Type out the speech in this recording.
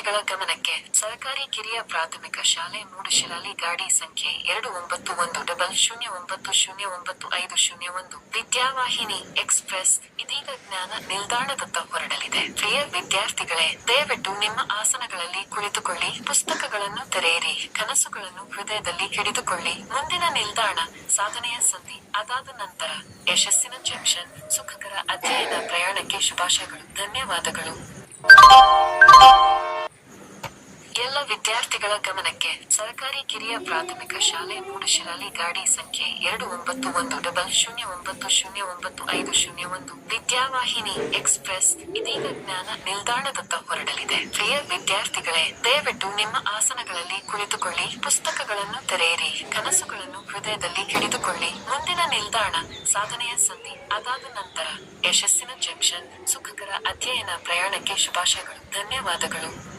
ವಿದ್ಯಾರ್ಥಿಗಳ ಗಮನಕ್ಕೆ ಸರ್ಕಾರಿ ಕಿರಿಯ ಪ್ರಾಥಮಿಕ ಶಾಲೆ ಮೂಡಶಿರಾಲಿ ಗಾಡಿ ಸಂಖ್ಯೆ 2910909501 ವಿದ್ಯಾವಾಹಿನಿ ಎಕ್ಸ್‌ಪ್ರೆಸ್ ಇದೀಗ ಜ್ಞಾನ ನಿಲ್ದಾಣದತ್ತ ಹೊರಡಲಿದೆ. ಪ್ರಿಯ ವಿದ್ಯಾರ್ಥಿಗಳೇ, ದಯವಿಟ್ಟು ನಿಮ್ಮ ಆಸನಗಳಲ್ಲಿ ಕುಳಿತುಕೊಳ್ಳಿ, ಪುಸ್ತಕಗಳನ್ನು ತೆರೆಯಿರಿ, ಕನಸುಗಳನ್ನು ಹೃದಯದಲ್ಲಿ ಹಿಡಿದುಕೊಳ್ಳಿ. ಮುಂದಿನ ನಿಲ್ದಾಣ ಸಾಧನೆಯ ಸಂಧಿ, ಅದಾದ ನಂತರ ಯಶಸ್ಸಿನ ಜಂಕ್ಷನ್. ಸುಖಕರ ಅಧ್ಯಯನ ಪ್ರಯಾಣಕ್ಕೆ ಶುಭಾಶಯಗಳು. ಧನ್ಯವಾದಗಳು. ಎಲ್ಲ ವಿದ್ಯಾರ್ಥಿಗಳ ಗಮನಕ್ಕೆ ಸರ್ಕಾರಿ ಕಿರಿಯ ಪ್ರಾಥಮಿಕ ಶಾಲೆ ಮೂಡಶಿರಾಲಿ ಗಾಡಿ ಸಂಖ್ಯೆ 2910909501 ವಿದ್ಯಾವಾಹಿನಿ ಎಕ್ಸ್‌ಪ್ರೆಸ್ ಇದೀಗ ಜ್ಞಾನ ನಿಲ್ದಾಣದತ್ತ ಹೊರಡಲಿದೆ. ಪ್ರಿಯ ವಿದ್ಯಾರ್ಥಿಗಳೇ, ದಯವಿಟ್ಟು ನಿಮ್ಮ ಆಸನಗಳಲ್ಲಿ ಕುಳಿತುಕೊಳ್ಳಿ, ಪುಸ್ತಕಗಳನ್ನು ತೆರೆಯಿರಿ, ಕನಸುಗಳನ್ನು ಹೃದಯದಲ್ಲಿ ಹಿಡಿದುಕೊಳ್ಳಿ. ಮುಂದಿನ ನಿಲ್ದಾಣ ಸಾಧನೆಯ ಸಂಧಿ, ಅದಾದ ನಂತರ ಯಶಸ್ಸಿನ ಜಂಕ್ಷನ್. ಸುಖಕರ ಅಧ್ಯಯನ ಪ್ರಯಾಣಕ್ಕೆ ಶುಭಾಶಯಗಳು. ಧನ್ಯವಾದಗಳು.